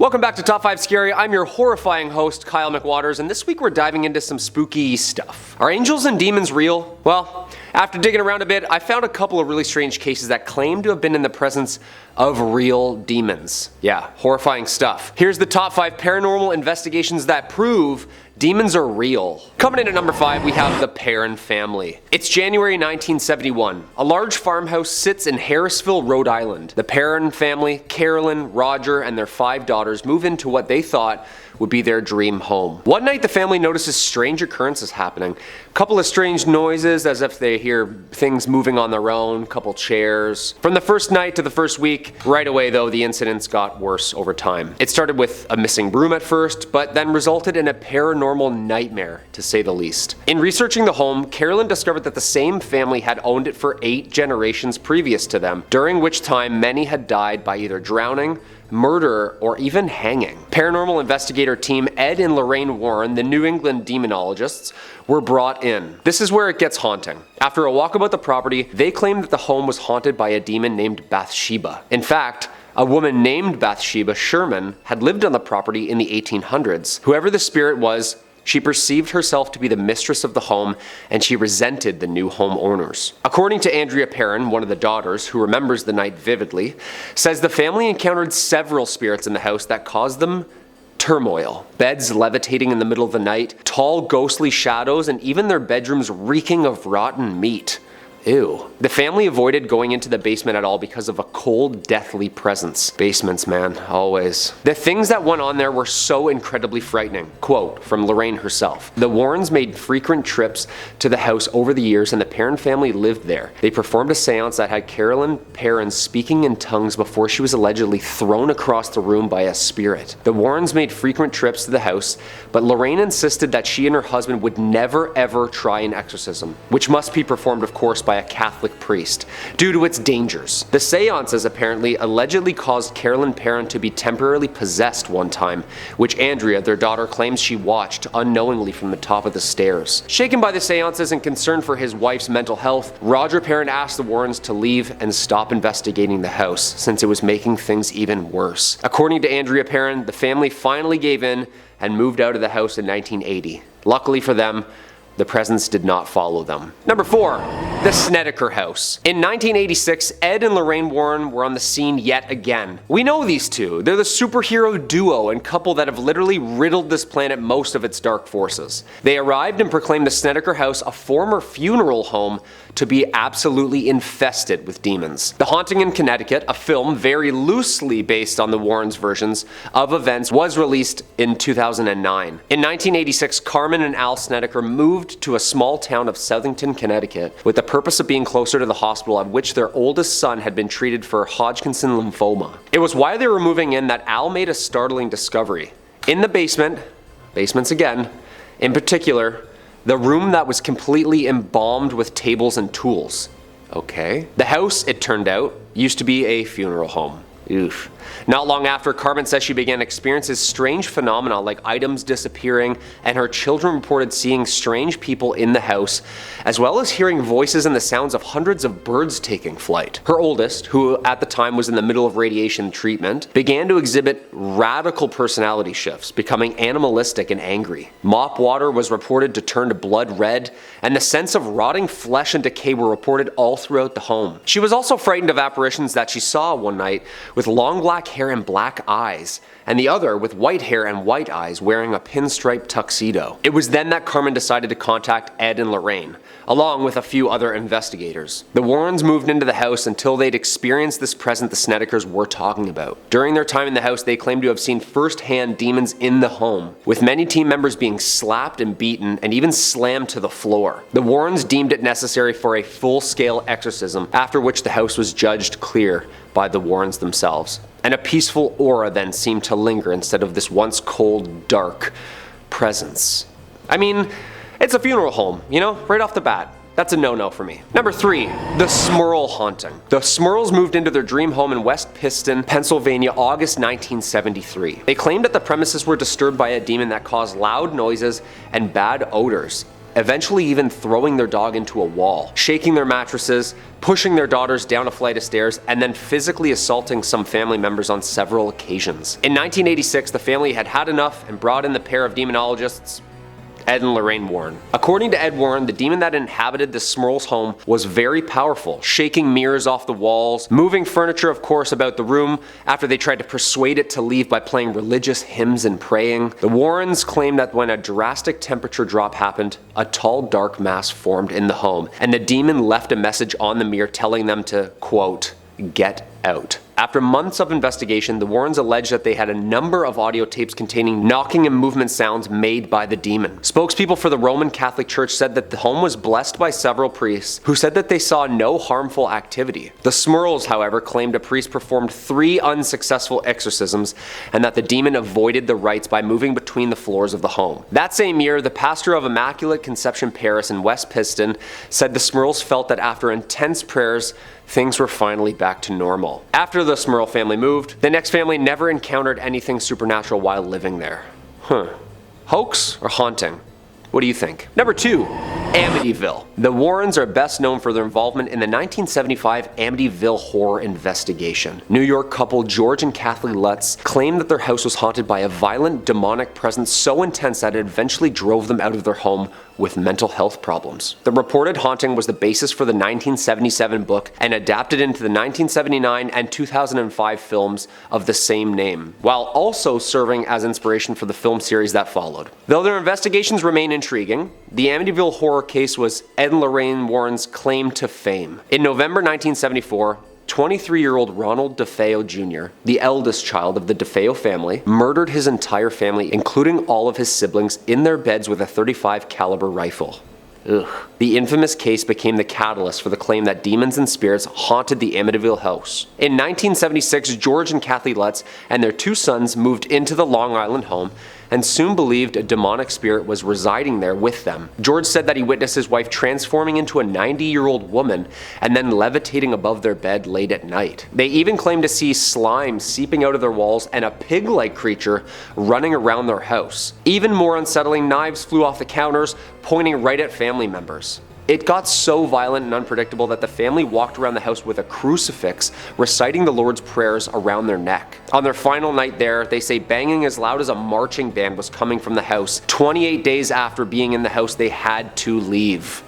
Welcome back to Top 5 Scary. I'm your horrifying host, Kyle McWaters, and this week we're diving into some spooky stuff. Are angels and demons real? Well, after digging around a bit, I found a couple of really strange cases that claim to have been in the presence of real demons. Yeah, horrifying stuff. Here's the top 5 paranormal investigations that prove demons are real. Coming in at number 5, we have the Perron Family. It's January 1971. A large farmhouse sits in Harrisville, Rhode Island. The Perron family, Carolyn, Roger, and their 5 daughters move into what they thought would be their dream home. One night the family notices strange occurrences happening. A couple of strange noises as if they hear things moving on their own, couple chairs. From the first night to the first week, right away though, the incidents got worse over time. It started with a missing broom at first, but then resulted in a paranormal nightmare, to say the least. In researching the home, Carolyn discovered that the same family had owned it for 8 generations previous to them, during which time many had died by either drowning, murder, or even hanging. Paranormal investigator team Ed and Lorraine Warren, the New England demonologists, were brought in. This is where it gets haunting. After a walkabout the property, they claimed that the home was haunted by a demon named Bathsheba. In fact, a woman named Bathsheba Sherman had lived on the property in the 1800s. Whoever the spirit was, she perceived herself to be the mistress of the home, and she resented the new homeowners. According to Andrea Perron, one of the daughters, who remembers the night vividly, says the family encountered several spirits in the house that caused them turmoil. Beds levitating in the middle of the night, tall ghostly shadows, and even their bedrooms reeking of rotten meat. Ew. The family avoided going into the basement at all because of a cold, deathly presence. Basements, man, always. The things that went on there were so incredibly frightening. Quote from Lorraine herself. The Warrens made frequent trips to the house over the years, and the Perron family lived there. They performed a seance that had Carolyn Perron speaking in tongues before she was allegedly thrown across the room by a spirit. The Warrens made frequent trips to the house, but Lorraine insisted that she and her husband would never ever try an exorcism, which must be performed, of course, by a Catholic priest, due to its dangers. The seances apparently allegedly caused Carolyn Perron to be temporarily possessed one time, which Andrea, their daughter, claims she watched unknowingly from the top of the stairs. Shaken by the seances and concerned for his wife's mental health, Roger Perron asked the Warrens to leave and stop investigating the house, since it was making things even worse. According to Andrea Perron, the family finally gave in and moved out of the house in 1980. Luckily for them, the presence did not follow them. Number 4, the Snedeker House. In 1986, Ed and Lorraine Warren were on the scene yet again. We know these two. They're the superhero duo and couple that have literally riddled this planet most of its dark forces. They arrived and proclaimed the Snedeker House, a former funeral home, to be absolutely infested with demons. The Haunting in Connecticut, a film very loosely based on the Warrens' versions of events, was released in 2009. In 1986, Carmen and Al Snedeker moved to a small town of Southington, Connecticut, with the purpose of being closer to the hospital at which their oldest son had been treated for Hodgkin's lymphoma. It was while they were moving in that Al made a startling discovery. In the basement, basements again, in particular, the room that was completely embalmed with tables and tools. Okay. The house, it turned out, used to be a funeral home. Oof. Not long after, Carmen says she began experiencing strange phenomena like items disappearing, and her children reported seeing strange people in the house, as well as hearing voices and the sounds of hundreds of birds taking flight. Her oldest, who at the time was in the middle of radiation treatment, began to exhibit radical personality shifts, becoming animalistic and angry. Mop water was reported to turn to blood red, and the sense of rotting flesh and decay were reported all throughout the home. She was also frightened of apparitions that she saw one night with long black hair and black eyes, and the other with white hair and white eyes wearing a pinstripe tuxedo. It was then that Carmen decided to contact Ed and Lorraine, along with a few other investigators. The Warrens moved into the house until they'd experienced this presence the Snedekers were talking about. During their time in the house, they claimed to have seen first-hand demons in the home, with many team members being slapped and beaten and even slammed to the floor. The Warrens deemed it necessary for a full-scale exorcism, after which the house was judged clear by the Warrens themselves. And a peaceful aura then seemed to linger instead of this once cold, dark presence. I mean, it's a funeral home, you know, right off the bat. That's a no-no for me. Number 3, the Smurl haunting. The Smurls moved into their dream home in West Piston, Pennsylvania, August 1973. They claimed that the premises were disturbed by a demon that caused loud noises and bad odors. eventually even throwing their dog into a wall, shaking their mattresses, pushing their daughters down a flight of stairs, and then physically assaulting some family members on several occasions. In 1986, the family had had enough and brought in the pair of demonologists, Ed and Lorraine Warren. According to Ed Warren, the demon that inhabited the Smurl's home was very powerful, shaking mirrors off the walls, moving furniture of course about the room after they tried to persuade it to leave by playing religious hymns and praying. The Warrens claim that when a drastic temperature drop happened, a tall dark mass formed in the home, and the demon left a message on the mirror telling them to, quote, "get out." After months of investigation, the Warrens alleged that they had a number of audio tapes containing knocking and movement sounds made by the demon. Spokespeople for the Roman Catholic Church said that the home was blessed by several priests who said that they saw no harmful activity. The Smurls, however, claimed a priest performed 3 unsuccessful exorcisms and that the demon avoided the rites by moving between the floors of the home. That same year, the pastor of Immaculate Conception Parish in West Piston said the Smurls felt that after intense prayers, things were finally back to normal. After the Smurl family moved, the next family never encountered anything supernatural while living there. Hoax or haunting? What do you think? Number 2, Amityville. The Warrens are best known for their involvement in the 1975 Amityville horror investigation. New York couple George and Kathleen Lutz claimed that their house was haunted by a violent demonic presence so intense that it eventually drove them out of their home with mental health problems. The reported haunting was the basis for the 1977 book and adapted into the 1979 and 2005 films of the same name, while also serving as inspiration for the film series that followed. Though their investigations remain intriguing, the Amityville horror case was Ed and Lorraine Warren's claim to fame. In November 1974, 23-year-old Ronald DeFeo Jr., the eldest child of the DeFeo family, murdered his entire family, including all of his siblings, in their beds with a .35 caliber rifle. Ugh. The infamous case became the catalyst for the claim that demons and spirits haunted the Amityville house. In 1976, George and Kathy Lutz and their 2 sons moved into the Long Island home and soon believed a demonic spirit was residing there with them. George said that he witnessed his wife transforming into a 90-year-old woman and then levitating above their bed late at night. They even claimed to see slime seeping out of their walls and a pig-like creature running around their house. Even more unsettling, knives flew off the counters, pointing right at family members. It got so violent and unpredictable that the family walked around the house with a crucifix, reciting the Lord's prayers around their neck. On their final night there, they say banging as loud as a marching band was coming from the house. 28 days after being in the house, they had to leave.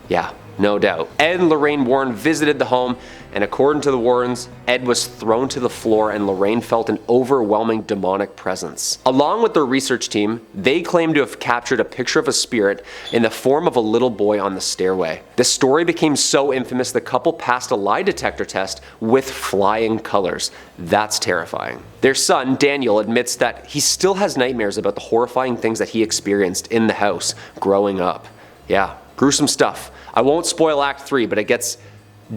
Yeah, no doubt. Ed and Lorraine Warren visited the home, and according to the Warrens, Ed was thrown to the floor and Lorraine felt an overwhelming demonic presence. Along with their research team, they claim to have captured a picture of a spirit in the form of a little boy on the stairway. The story became so infamous the couple passed a lie detector test with flying colors. That's terrifying. Their son, Daniel, admits that he still has nightmares about the horrifying things that he experienced in the house growing up. Yeah, gruesome stuff. I won't spoil Act 3, but it gets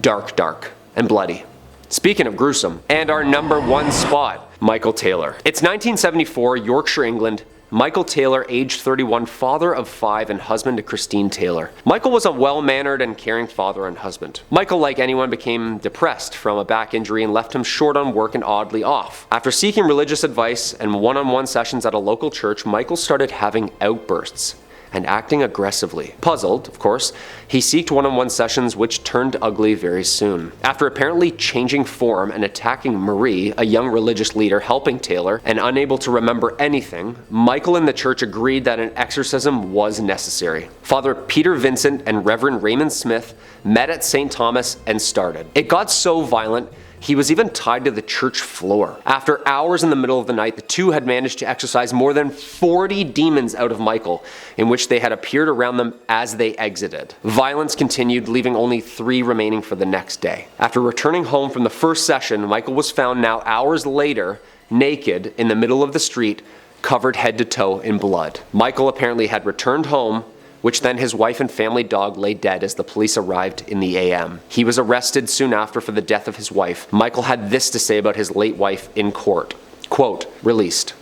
dark and bloody. Speaking of gruesome, and our number 1 spot, Michael Taylor. It's 1974, Yorkshire, England. Michael Taylor, aged 31, father of 5 and husband to Christine Taylor. Michael was a well-mannered and caring father and husband. Michael, like anyone, became depressed from a back injury and left him short on work and oddly off. After seeking religious advice and one-on-one sessions at a local church, Michael started having outbursts and acting aggressively. Puzzled, of course, he sought one-on-one sessions which turned ugly very soon. After apparently changing form and attacking Marie, a young religious leader helping Taylor, and unable to remember anything, Michael and the church agreed that an exorcism was necessary. Father Peter Vincent and Reverend Raymond Smith met at St. Thomas and started. It got so violent, he was even tied to the church floor. After hours in the middle of the night, the two had managed to exorcise more than 40 demons out of Michael, in which they had appeared around them as they exited. Violence continued, leaving only 3 remaining for the next day. After returning home from the first session, Michael was found now hours later, naked, in the middle of the street, covered head to toe in blood. Michael apparently had returned home, which then his wife and family dog lay dead as the police arrived in the AM. He was arrested soon after for the death of his wife. Michael had this to say about his late wife in court. Quote, "Released.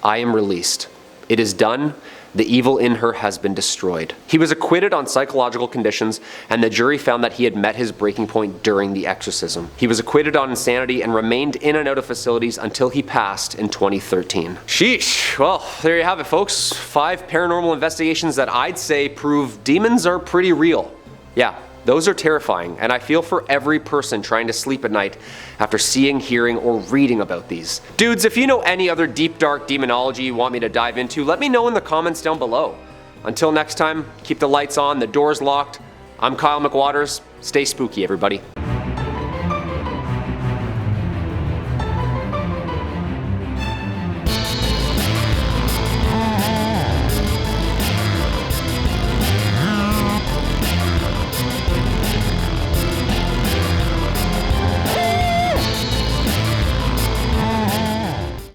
I am released. It is done. The evil in her has been destroyed. He was acquitted on psychological conditions, and the jury found that he had met his breaking point during the exorcism. He was acquitted on insanity and remained in and out of facilities until he passed in 2013. Sheesh. Well, there you have it, folks. 5 paranormal investigations that I'd say prove demons are pretty real. Yeah. Those are terrifying, and I feel for every person trying to sleep at night after seeing, hearing, or reading about these. Dudes, if you know any other deep dark demonology you want me to dive into, let me know in the comments down below. Until next time, keep the lights on, the doors locked. I'm Kyle McWaters. Stay spooky, everybody.